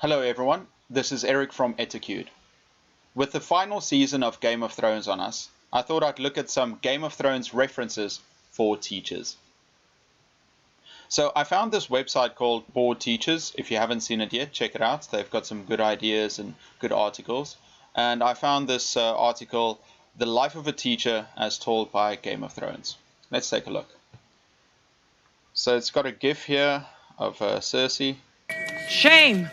Hello everyone, this is Eric from Etacude. With the final season of Game of Thrones on us, I thought I'd look at some Game of Thrones references for teachers. So I found this website called Board Teachers. If you haven't seen it yet, check it out. They've got some good ideas and good articles. And I found this article, The Life of a Teacher as Told by Game of Thrones. Let's take a look. So it's got a GIF here of Cersei. Shame!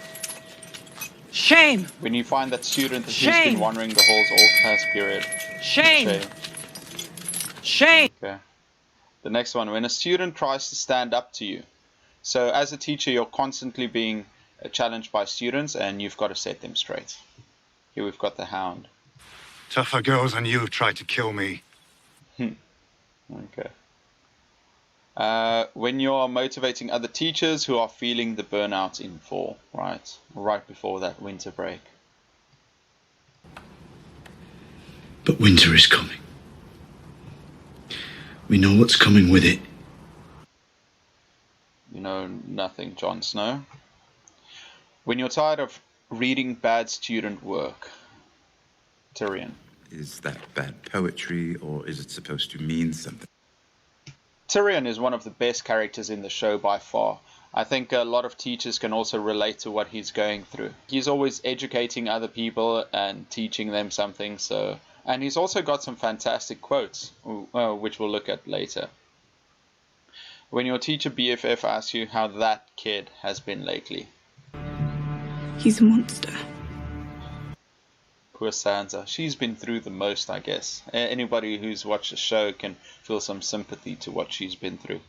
Shame! When you find that student who's been wandering the halls all class period. Shame! Shame! Okay. The next one, when a student tries to stand up to you. So as a teacher, you're constantly being challenged by students and you've got to set them straight. Here we've got the Hound. Tougher girls than you have tried to kill me. Okay. When you're motivating other teachers who are feeling the burnout in fall, right before that winter break. But winter is coming. We know what's coming with it. You know nothing, Jon Snow. When you're tired of reading bad student work, Tyrion. Is that bad poetry, or is it supposed to mean something? Tyrion is one of the best characters in the show by far. I think a lot of teachers can also relate to what he's going through. He's always educating other people and teaching them something. And he's also got some fantastic quotes, which we'll look at later. When your teacher BFF asks you how that kid has been lately. He's a monster. Poor Sansa. She's been through the most, I guess. Anybody who's watched the show can feel some sympathy to what she's been through.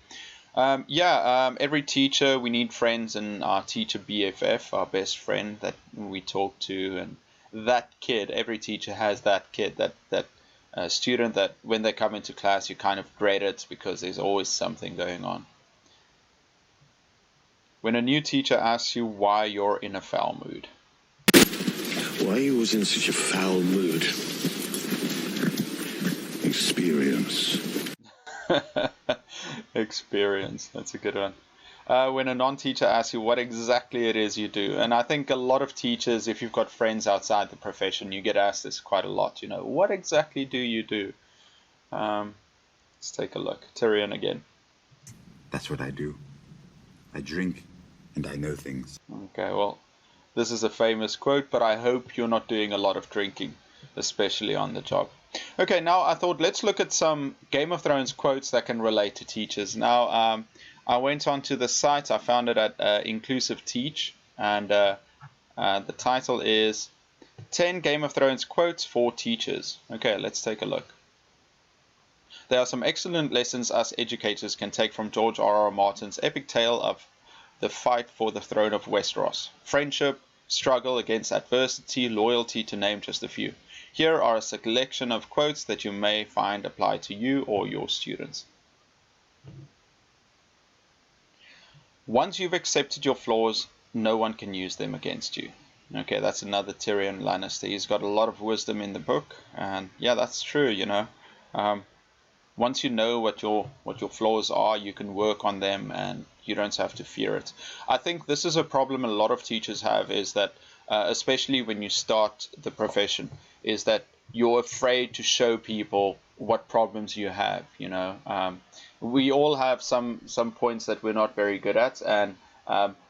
Every teacher, we need friends, and our teacher BFF, our best friend that we talk to, and that kid, every teacher has that kid, that student that when they come into class you kind of dread it because there's always something going on. When a new teacher asks you why you're in a foul mood. Why you was in such a foul mood? Experience. Experience, that's a good one. When a non-teacher asks you what exactly it is you do. And I think a lot of teachers, if you've got friends outside the profession, you get asked this quite a lot. What exactly do you do? Let's take a look. Tyrion again. That's what I do. I drink and I know things. Okay, well, this is a famous quote, but I hope you're not doing a lot of drinking, especially on the job. Okay, now I thought let's look at some Game of Thrones quotes that can relate to teachers. Now, I went onto the site. I found it at Inclusive Teach, and the title is 10 Game of Thrones Quotes for Teachers. Okay, let's take a look. There are some excellent lessons us educators can take from George R.R. Martin's epic tale of the fight for the throne of Westeros. Friendship, struggle against adversity, loyalty, to name just a few. Here are a selection of quotes that you may find apply to you or your students. Once you've accepted your flaws, no one can use them against you. Okay, that's another Tyrion Lannister. He's got a lot of wisdom in the book, and yeah, that's true. Once you know what your flaws are, you can work on them, and you don't have to fear it. I think this is a problem a lot of teachers have, is that especially when you start the profession, is that you're afraid to show people what problems you have. We all have some points that we're not very good at, and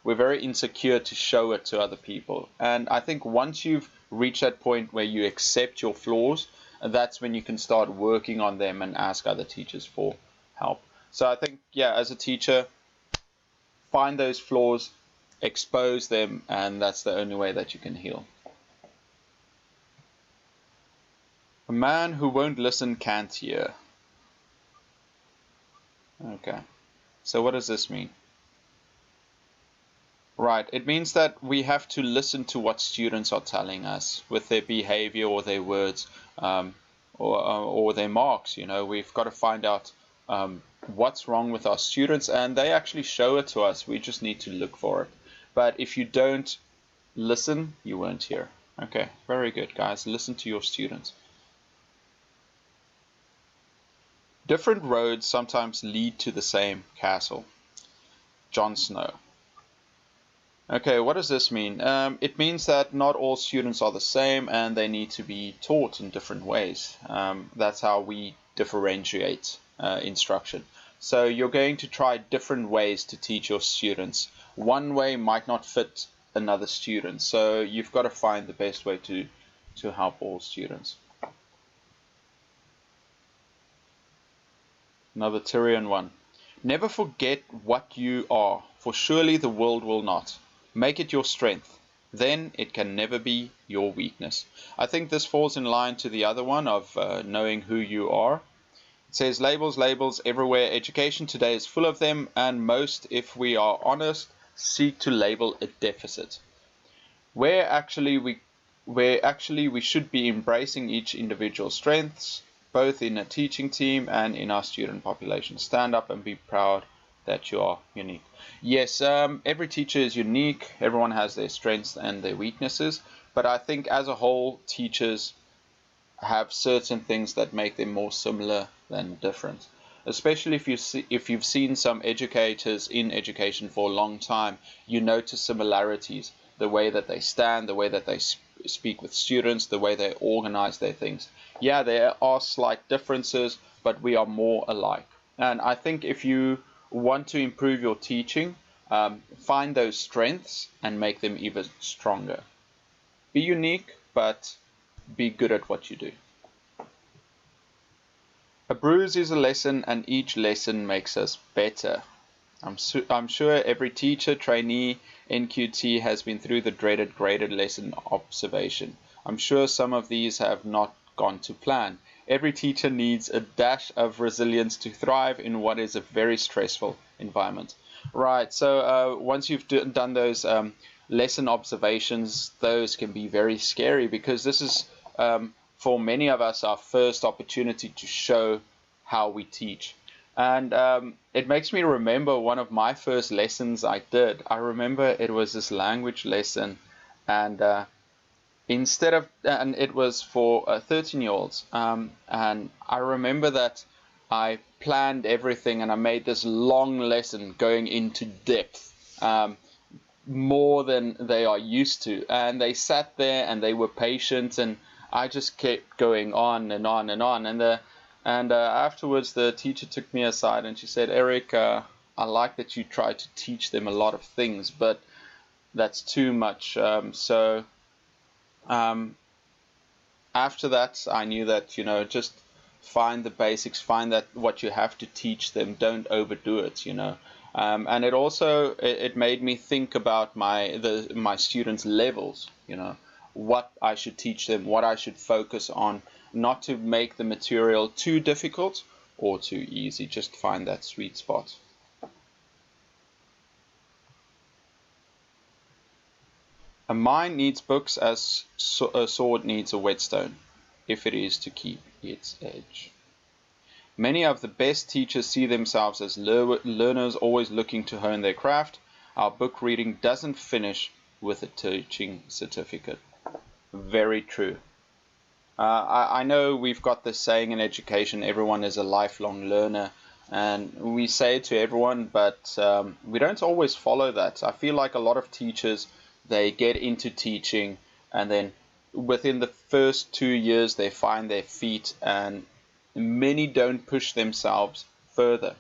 we're very insecure to show it to other people. And I think once you've reached that point where you accept your flaws, that's when you can start working on them and ask other teachers for help. So I think, as a teacher, find those flaws, expose them, and that's the only way that you can heal. A man who won't listen can't hear. Okay, so what does this mean? Right, it means that we have to listen to what students are telling us with their behavior or their words, or their marks. We've got to find out what's wrong with our students, and they actually show it to us. We just need to look for it. But if you don't listen, you won't hear. Okay, very good, guys. Listen to your students. Different roads sometimes lead to the same castle. Jon Snow. Okay, what does this mean? It means that not all students are the same and they need to be taught in different ways. That's how we differentiate instruction. So you're going to try different ways to teach your students. One way might not fit another student, so you've got to find the best way to help all students. Another Tyrion one. Never forget what you are, for surely the world will not. Make it your strength, then it can never be your weakness. I think this falls in line to the other one of knowing who you are. It says labels, labels everywhere. Education today is full of them, and most, if we are honest, seek to label a deficit. Where actually we should be embracing each individual's strengths, both in a teaching team and in our student population. Stand up and be proud that you are unique. Yes, every teacher is unique. Everyone has their strengths and their weaknesses. But I think as a whole, teachers have certain things that make them more similar than different. Especially if you've seen some educators in education for a long time, you notice similarities. The way that they stand, the way that they speak with students, the way they organize their things. Yeah, there are slight differences, but we are more alike. And I think if you want to improve your teaching, find those strengths and make them even stronger. Be unique, but be good at what you do. A bruise is a lesson, and each lesson makes us better. I'm sure every teacher, trainee, NQT has been through the dreaded graded lesson observation. I'm sure some of these have not gone to plan. Every teacher needs a dash of resilience to thrive in what is a very stressful environment. Right, so once you've done those lesson observations, those can be very scary because this is, for many of us, our first opportunity to show how we teach. And it makes me remember one of my first lessons I did. I remember it was this language lesson, and and it was for 13-year-olds. And I remember that I planned everything and I made this long lesson going into depth, more than they are used to. And they sat there and they were patient, and I just kept going on and on and on. And afterwards, the teacher took me aside and she said, Eric, I like that you try to teach them a lot of things, but that's too much. After that, I knew that, just find the basics, find that what you have to teach them, don't overdo it, And it also, it made me think about my students' levels, what I should teach them, what I should focus on, not to make the material too difficult or too easy, just find that sweet spot. A mine needs books as a sword needs a whetstone, if it is to keep its edge. Many of the best teachers see themselves as learners always looking to hone their craft. Our book reading doesn't finish with a teaching certificate. Very true. I know we've got this saying in education, everyone is a lifelong learner, and we say it to everyone, but we don't always follow that. I feel like a lot of teachers, they get into teaching, and then within the first 2 years they find their feet, and many don't push themselves further.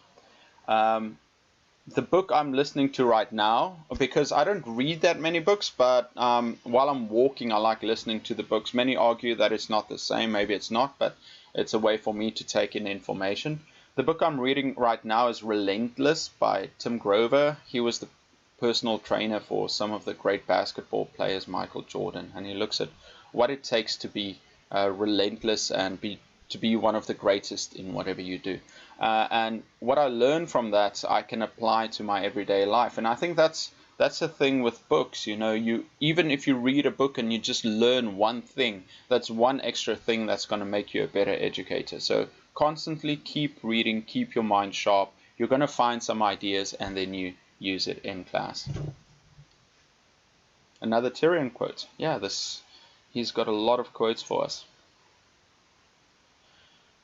The book I'm listening to right now, because I don't read that many books, but while I'm walking I like listening to the books. Many argue that it's not the same, maybe it's not, but it's a way for me to take in information. The book I'm reading right now is Relentless by Tim Grover. He was the personal trainer for some of the great basketball players, Michael Jordan, and he looks at what it takes to be relentless and to be one of the greatest in whatever you do. And what I learned from that, I can apply to my everyday life. And I think that's the thing with books. You even if you read a book and you just learn one thing, that's one extra thing that's going to make you a better educator. So constantly keep reading, keep your mind sharp. You're going to find some ideas, and then you use it in class. Another Tyrion quote. Yeah, he's got a lot of quotes for us.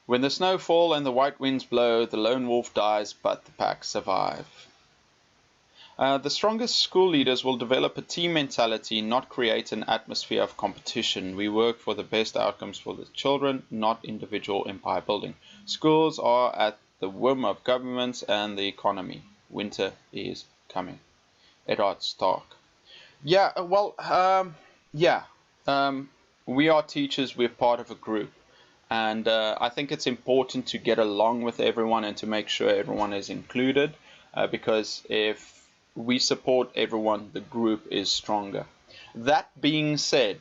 When the snow fall and the white winds blow, the lone wolf dies, but the pack survive. The strongest school leaders will develop a team mentality, not create an atmosphere of competition. We work for the best outcomes for the children, not individual empire building. Schools are at the whim of governments and the economy. Winter is coming. Eddard Stark. Yeah, well, we are teachers, we're part of a group. And I think it's important to get along with everyone and to make sure everyone is included. Because if we support everyone, the group is stronger. That being said,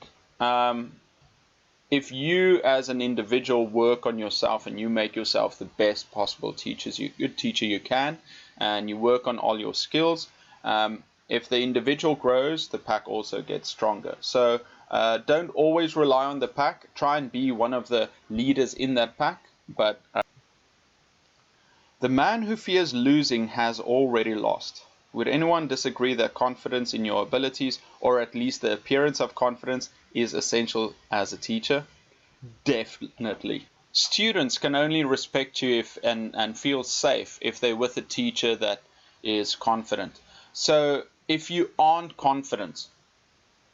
if you as an individual work on yourself and you make yourself the best possible teacher you can, and you work on all your skills, if the individual grows, the pack also gets stronger. So don't always rely on the pack. Try and be one of the leaders in that pack. But the man who fears losing has already lost. Would anyone disagree that confidence in your abilities, or at least the appearance of confidence, is essential as a teacher? Definitely. Students can only respect you and feel safe if they're with a teacher that is confident. So if you aren't confident,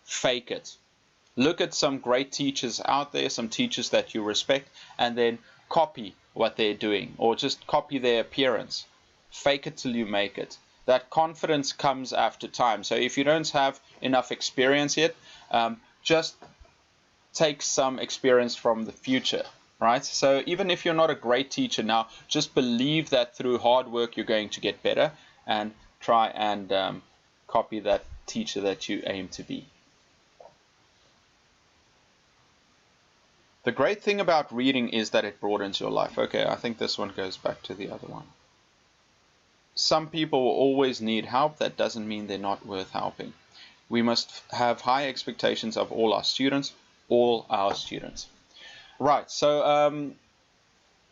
fake it. Look at some great teachers out there, some teachers that you respect, and then copy what they're doing, or just copy their appearance. Fake it till you make it. That confidence comes after time. So if you don't have enough experience yet, just take some experience from the future, right? So even if you're not a great teacher now, just believe that through hard work you're going to get better, and try and copy that teacher that you aim to be. The great thing about reading is that it broadens your life. Okay, I think this one goes back to the other one. Some people will always need help. That doesn't mean they're not worth helping. We must have high expectations of all our students. Right, so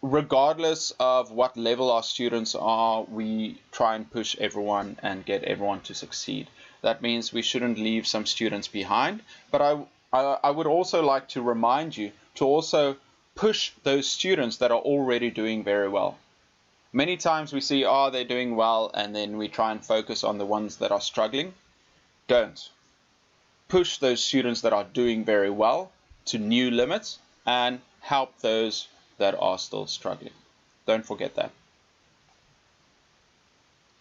regardless of what level our students are, we try and push everyone and get everyone to succeed. That means we shouldn't leave some students behind, but I would also like to remind you to also push those students that are already doing very well. Many times we see, they're doing well, and then we try and focus on the ones that are struggling. Don't. Push those students that are doing very well to new limits and help those that are still struggling. Don't forget that.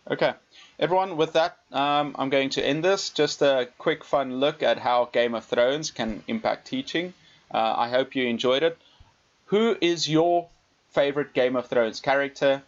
Okay, everyone, with that, I'm going to end this. Just a quick fun look at how Game of Thrones can impact teaching. I hope you enjoyed it. Who is your favorite Game of Thrones character?